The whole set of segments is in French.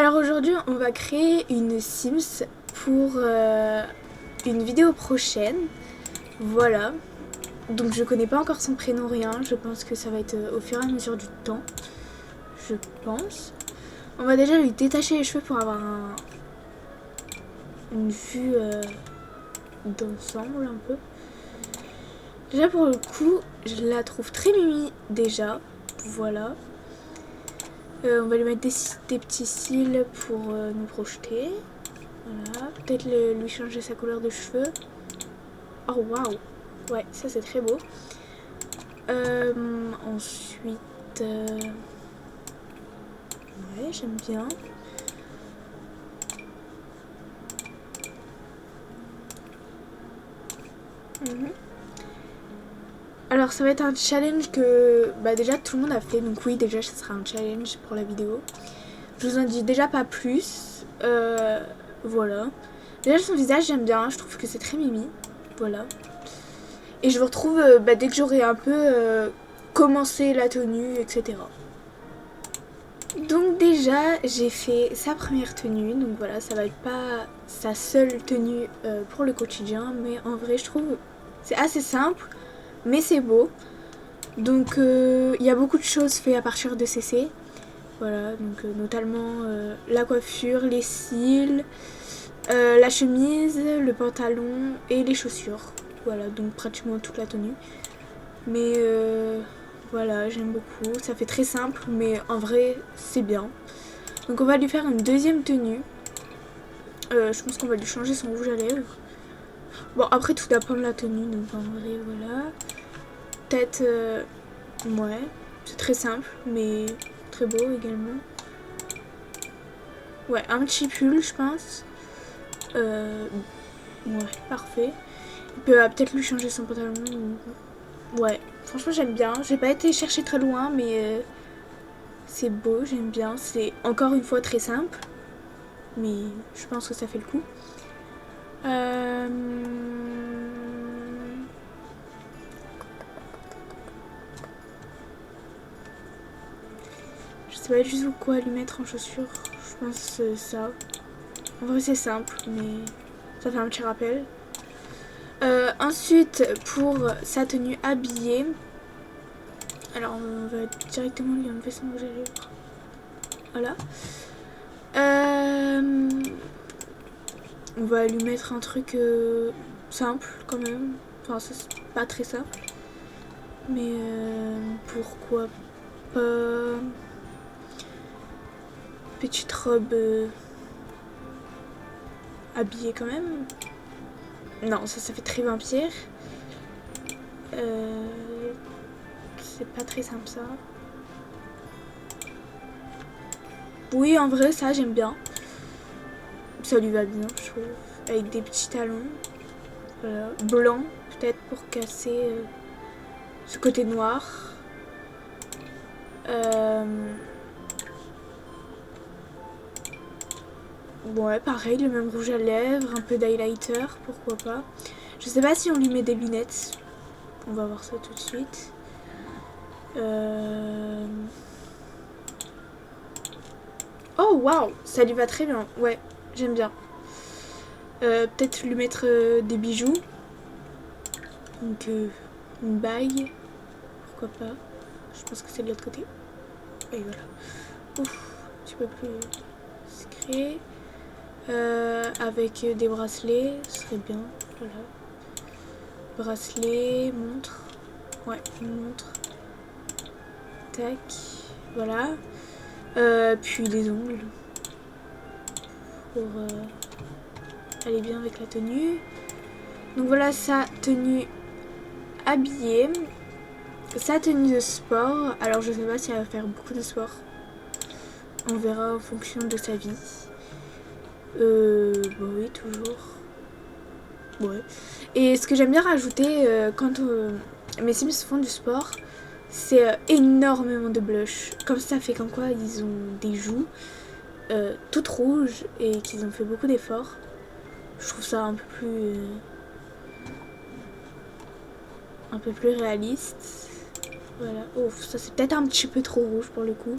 Alors aujourd'hui, on va créer une Sims pour une vidéo prochaine. Voilà. Donc je connais pas encore son prénom, rien. Je pense que ça va être au fur et à mesure du temps. Je pense. On va déjà lui détacher les cheveux pour avoir une vue d'ensemble un peu. Déjà pour le coup, je la trouve très mimi déjà. Voilà. On va lui mettre des petits cils pour nous projeter. Voilà. Peut-être lui changer sa couleur de cheveux. Oh waouh. Ouais, ça c'est très beau. Ensuite... ouais, j'aime bien. Alors ça va être un challenge que déjà tout le monde a fait. Donc oui, déjà ça sera un challenge pour la vidéo. Je vous en dis déjà pas plus. Voilà. Déjà son visage j'aime bien. Je trouve que c'est très mimi. Voilà. Et je vous retrouve dès que j'aurai un peu commencé la tenue, etc. Donc déjà j'ai fait sa première tenue. Donc voilà, ça va être pas sa seule tenue pour le quotidien. Mais en vrai je trouve c'est assez simple. Mais c'est beau. Donc il y a beaucoup de choses faites à partir de CC. Voilà, donc notamment la coiffure, les cils, la chemise, le pantalon et les chaussures. Voilà, donc pratiquement toute la tenue. Mais voilà, j'aime beaucoup. Ça fait très simple, mais en vrai, c'est bien. Donc on va lui faire une deuxième tenue. Je pense qu'on va lui changer son rouge à lèvres. Bon, après, tout dépend de la tenue, donc en vrai, voilà. Peut-être... ouais, c'est très simple, mais très beau également. Ouais, un petit pull, je pense. Ouais, parfait. Il peut peut-être lui changer son pantalon. Ouais, franchement, j'aime bien. J'ai pas été chercher très loin, mais c'est beau, j'aime bien. C'est encore une fois très simple, mais je pense que ça fait le coup. Je sais pas du tout quoi lui mettre en chaussures. Je pense ça. En vrai, c'est simple, mais ça fait un petit rappel. Ensuite, pour sa tenue habillée, alors on va directement lui enlever son rouge à lèvres. Voilà. On va lui mettre un truc simple quand même. Enfin, c'est pas très simple. Mais pourquoi pas. Petite robe habillée quand même. Non, ça fait très vampire. C'est pas très simple ça. Oui, en vrai, ça j'aime bien. Ça lui va bien, je trouve. Avec des petits talons. Voilà. Blanc, peut-être pour casser ce côté noir. Ouais, pareil, le même rouge à lèvres, un peu d'highlighter, pourquoi pas. Je sais pas si on lui met des lunettes. On va voir ça tout de suite. Oh waouh, ça lui va très bien. Ouais, j'aime bien. Peut-être lui mettre des bijoux. Donc une bague. Pourquoi pas. Je pense que c'est de l'autre côté. Et voilà. Ouf, un petit peu plus discret. Avec des bracelets, ce serait bien. Voilà. Bracelet, montre. Ouais, une montre. Tac. Voilà. Puis des ongles. Pour aller bien avec la tenue. Donc voilà sa tenue habillée. Sa tenue de sport. Alors je sais pas si elle va faire beaucoup de sport. On verra en fonction de sa vie. Bah oui, toujours. Ouais. Et ce que j'aime bien rajouter quand mes Sims font du sport, c'est énormément de blush. Comme ça fait comme quoi ils ont des joues toutes rouges et qu'ils ont fait beaucoup d'efforts. Je trouve ça un peu plus réaliste. Voilà. Oh, ça c'est peut-être un petit peu trop rouge pour le coup.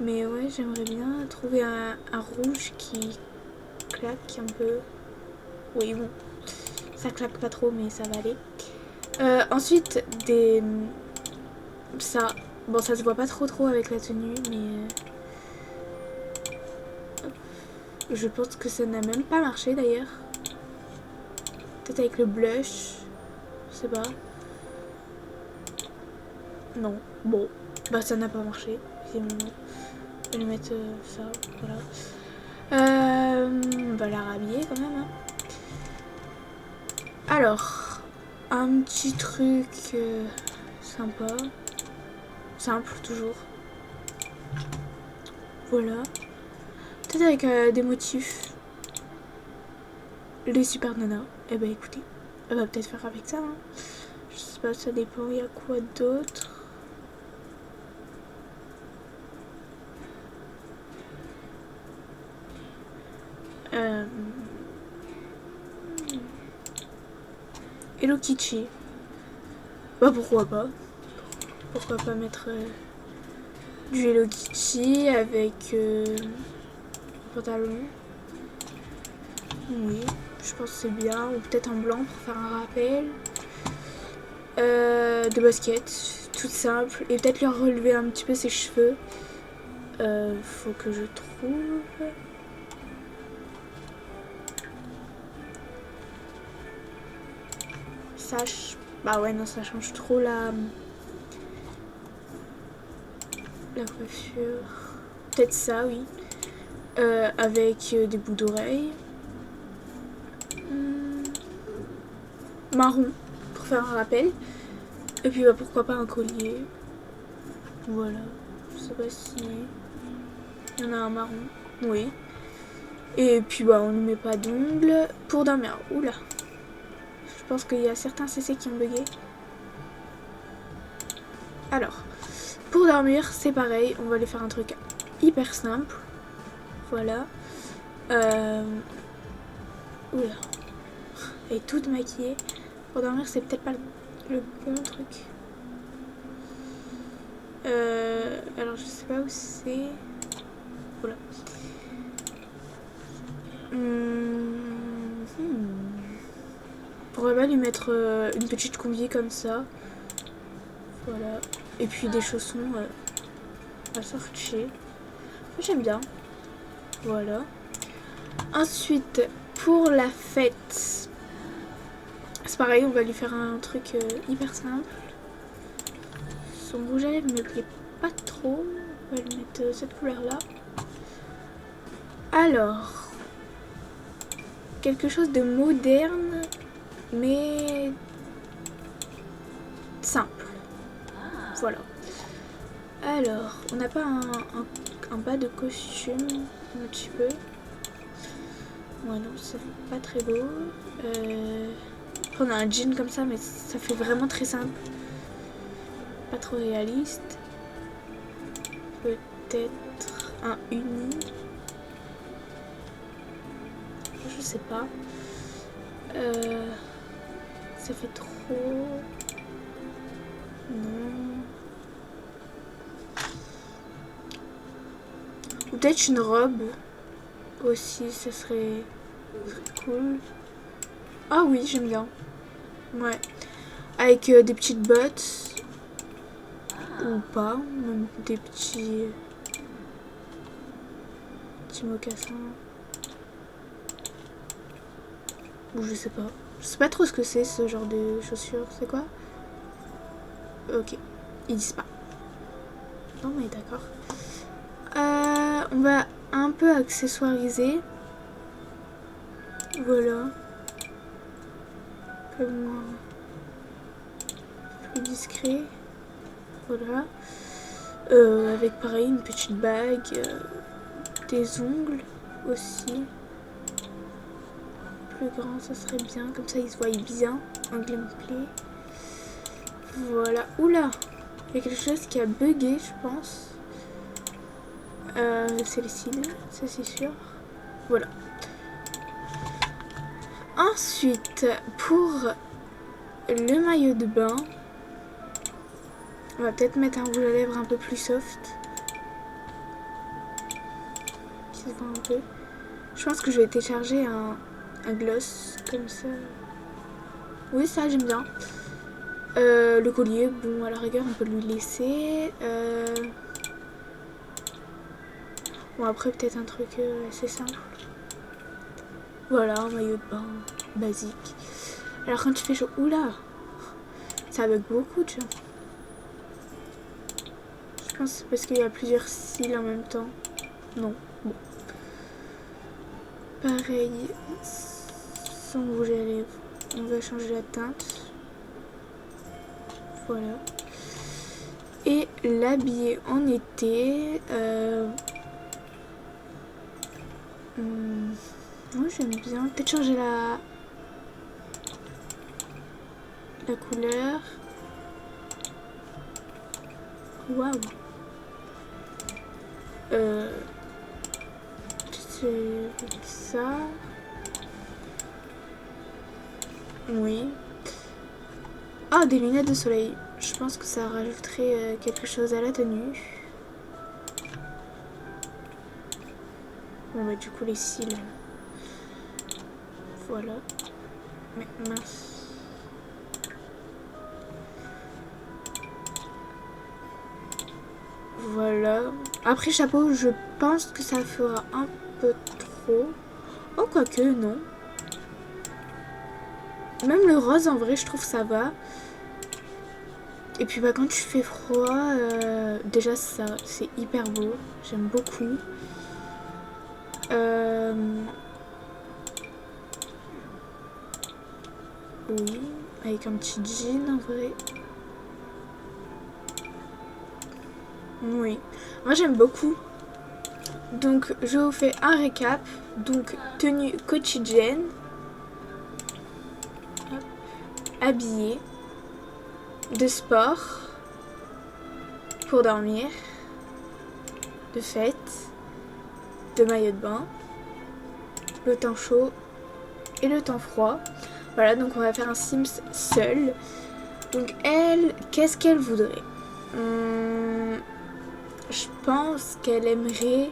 Mais ouais, j'aimerais bien trouver un rouge qui claque un peu. Oui, bon, ça claque pas trop, mais ça va aller. Ensuite, ça, bon, ça se voit pas trop avec la tenue, mais je pense que ça n'a même pas marché d'ailleurs. Peut-être avec le blush, je sais pas. Non, bon, bah ça n'a pas marché. Je vais lui mettre ça, voilà. On va la rhabiller quand même. Hein. Alors, un petit truc sympa. Simple, toujours. Voilà. Peut-être avec des motifs. Les super nanas. Eh ben écoutez, elle va peut-être faire avec ça. Hein. Je sais pas, ça dépend. Il y a quoi d'autre? Hello Kitty. Bah pourquoi pas. Pourquoi pas mettre du Hello Kitty avec un pantalon. Oui, je pense que c'est bien. Ou peut-être en blanc pour faire un rappel. De baskets, toute simple. Et peut-être leur relever un petit peu ses cheveux. Faut que je trouve... Bah ouais, non, ça change trop la coiffure. Peut-être ça, oui. Avec des bouts d'oreilles. Marron, pour faire un rappel. Et puis bah, pourquoi pas un collier. Voilà. Je sais pas si... Il y en a un marron. Oui. Et puis bah on ne met pas d'ongles. Pour dormir. Oula. Je pense qu'il y a certains CC qui ont bugué. Alors, pour dormir, c'est pareil. On va aller faire un truc hyper simple. Voilà. Oula. Elle est toute maquillée. Pour dormir, c'est peut-être pas le bon truc. Alors, je sais pas où c'est. Voilà. Pourrait pas lui mettre une petite combi comme ça. Voilà. Et puis des chaussons assortis. J'aime bien. Voilà. Ensuite, pour la fête, c'est pareil, on va lui faire un truc hyper simple. Son rouge à lèvres ne me plaît pas trop. On va lui mettre cette couleur-là. Alors, quelque chose de moderne, mais simple. Voilà. Alors, on n'a pas un bas de costume, un petit peu. Ouais, non, ça fait pas très beau. On a un jean comme ça, mais ça fait vraiment très simple. Pas trop réaliste. Peut-être un uni. Je sais pas. Ça fait trop... Non. Ou peut-être une robe aussi, ça serait cool. Ah oui, j'aime bien. Ouais. Avec des petites bottes. Ou pas. Même des petits mocassins. Ou je sais pas. Je sais pas trop ce que c'est ce genre de chaussures. C'est quoi? Ok. Ils disent pas. Non mais d'accord. On va un peu accessoiriser. Voilà. Comme plus discret. Voilà. Avec pareil une petite bague. Des ongles aussi. Plus grand, ça serait bien. Comme ça, ils se voient bien en gameplay. Voilà. Oula! Il y a quelque chose qui a bugué, je pense. C'est les cils, ça c'est sûr. Voilà. Ensuite, pour le maillot de bain, on va peut-être mettre un rouge à lèvres un peu plus soft. se voit un peu. Je pense que je vais télécharger un gloss comme ça. Oui, ça j'aime bien. Le collier, bon, à la rigueur, on peut lui laisser. Bon, après, peut-être un truc assez simple. Voilà, un maillot de bain basique. Alors, quand tu fais chaud, oula, ça bug beaucoup, tu vois. Je pense que c'est parce qu'il y a plusieurs cils en même temps. Non, bon. Pareil, sans rouge à lèvres, on va changer la teinte. Voilà. Et l'habiller en été. Moi j'aime bien. Peut-être changer la couleur. Waouh. C'est ça. Oui. Ah, des lunettes de soleil. Je pense que ça rajouterait quelque chose à la tenue. Bon bah du coup les cils. Voilà. Mais mince. Voilà. Après chapeau, je pense que ça fera un peu trop. Oh quoique non. Même le rose en vrai je trouve ça va. Et puis bah quand tu fais froid, déjà ça c'est hyper beau. J'aime beaucoup. Oui, avec un petit jean en vrai. Oui, moi j'aime beaucoup. Donc je vous fais un récap. Donc tenue quotidienne, habillée, de sport, pour dormir, de fête, de maillot de bain, le temps chaud et le temps froid. Voilà, donc on va faire un Sims seul. Donc elle, qu'est-ce qu'elle voudrait? Je pense qu'elle aimerait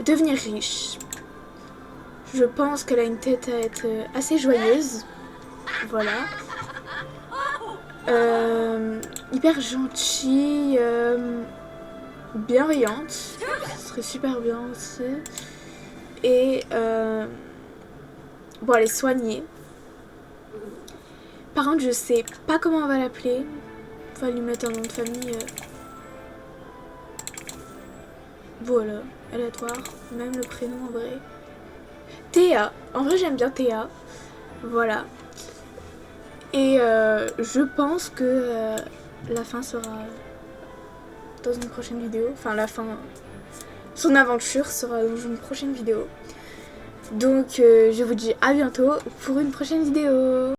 devenir riche. Je pense qu'elle a une tête à être assez joyeuse. Voilà. Hyper gentille, bienveillante. Ce serait super bien aussi. Et bon, elle est soignée. Par contre, je sais pas comment on va l'appeler. On va lui mettre un nom de famille. Voilà, aléatoire. Même le prénom en vrai. Théa. En vrai, j'aime bien Théa. Voilà. Et je pense que la fin sera dans une prochaine vidéo. Enfin, la fin. Son aventure sera dans une prochaine vidéo. Donc, je vous dis à bientôt pour une prochaine vidéo.